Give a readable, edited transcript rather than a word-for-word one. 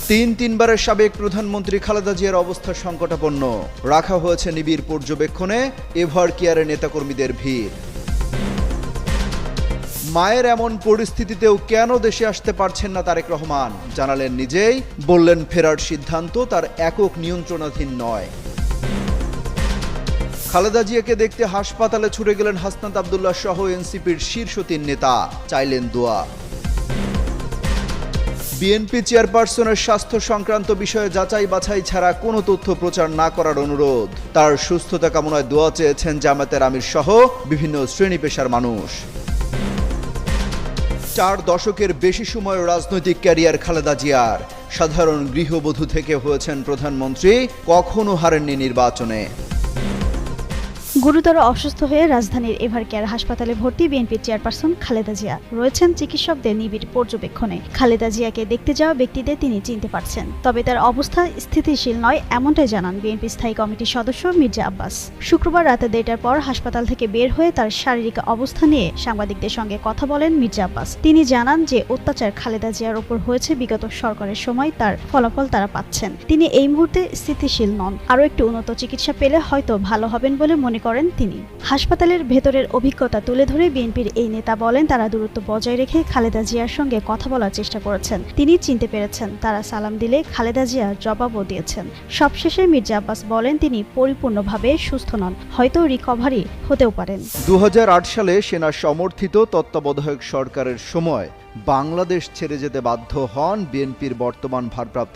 তিনবারের সাবেক প্রধানমন্ত্রী খালেদা জিয়ার অবস্থা সংকটাপন্ন, রাখা হয়েছে নিবিড় পর্যবেক্ষণে, এভার কেয়ারে নেতাকর্মীদের ভিড়। মায়ের এমন পরিস্থিতিতেও কেন দেশে আসতে পারছেন না তারেক রহমান, জানালেন নিজেই, বললেন ফেরার সিদ্ধান্ত তার একক নিয়ন্ত্রণাধীন নয়। খালেদা জিয়াকে দেখতে হাসপাতালে ছুটে গেলেন হাসনাত আব্দুল্লাহ সহ এনসিপির শীর্ষ ৩ নেতা, চাইলেন দোয়া। বিএনপি চেয়ারপারসনের স্বাস্থ্য সংক্রান্ত বিষয়ে যাচাই বাছাই ছাড়া কোনো তথ্য প্রচার না করার অনুরোধ। তার সুস্থতা কামনায় দোয়া চেয়েছেন জামায়াতের আমির সহ বিভিন্ন শ্রেণী পেশার মানুষ। 4 দশকের বেশি সময় রাজনৈতিক ক্যারিয়ার খালেদা জিয়ার, সাধারণ গৃহবধূ থেকে হয়েছেন প্রধানমন্ত্রী, কখনো হারেননি নির্বাচনে। গুরুতর অসুস্থ হয়ে রাজধানীর এভার কেয়ার হাসপাতালে ভর্তি বিএনপির চেয়ারপারসন খালেদা জিয়া রয়েছেন চিকিৎসকদের নিবিড় পর্যবেক্ষণে। খালেদা জিয়াকে দেখতে যাওয়া ব্যক্তিদের তিনি চিনতে পারছেন, তবে তার অবস্থা স্থিতিশীল নয়, এমনটাই জানান বিএনপি স্থায়ী কমিটির সদস্য মির্জা আব্বাস। শুক্রবার রাতে 1টার পর হাসপাতাল থেকে বের হয়ে তার শারীরিক অবস্থা নিয়ে সাংবাদিকদের সঙ্গে কথা বলেন মির্জা আব্বাস। তিনি জানান যে অত্যাচার খালেদা জিয়ার ওপর হয়েছে বিগত সরকারের সময়, তার ফলাফল তারা পাচ্ছেন। তিনি এই মুহূর্তে স্থিতিশীল নন, আরও একটু উন্নত চিকিৎসা পেলে হয়তো ভালো হবেন বলে মনে করেন তিনি। হাসপাতালের ভেতরের অভিজ্ঞতা তুলে ধরে বিএনপির এই নেতা বলেন, তারা দূরত্ব বজায় রেখে খালেদা জিয়ার সঙ্গে কথা বলার চেষ্টা করেছেন। তিনি চিনতে পেরেছেন, তারা সালাম দিলে খালেদা জিয়া জবাবও দিয়েছেন। সবশেষে মির্জা আব্বাস বলেন, তিনি পরিপূর্ণভাবে সুস্থ নন, হয়তো রিকভারি হতেও পারেন। 2008 সালে সেনা সমর্থিত তত্ত্বাবধায়ক সরকারের সময় বাংলাদেশ ছেড়ে যেতে বাধ্য হন বিএনপির বর্তমান ভারপ্রাপ্ত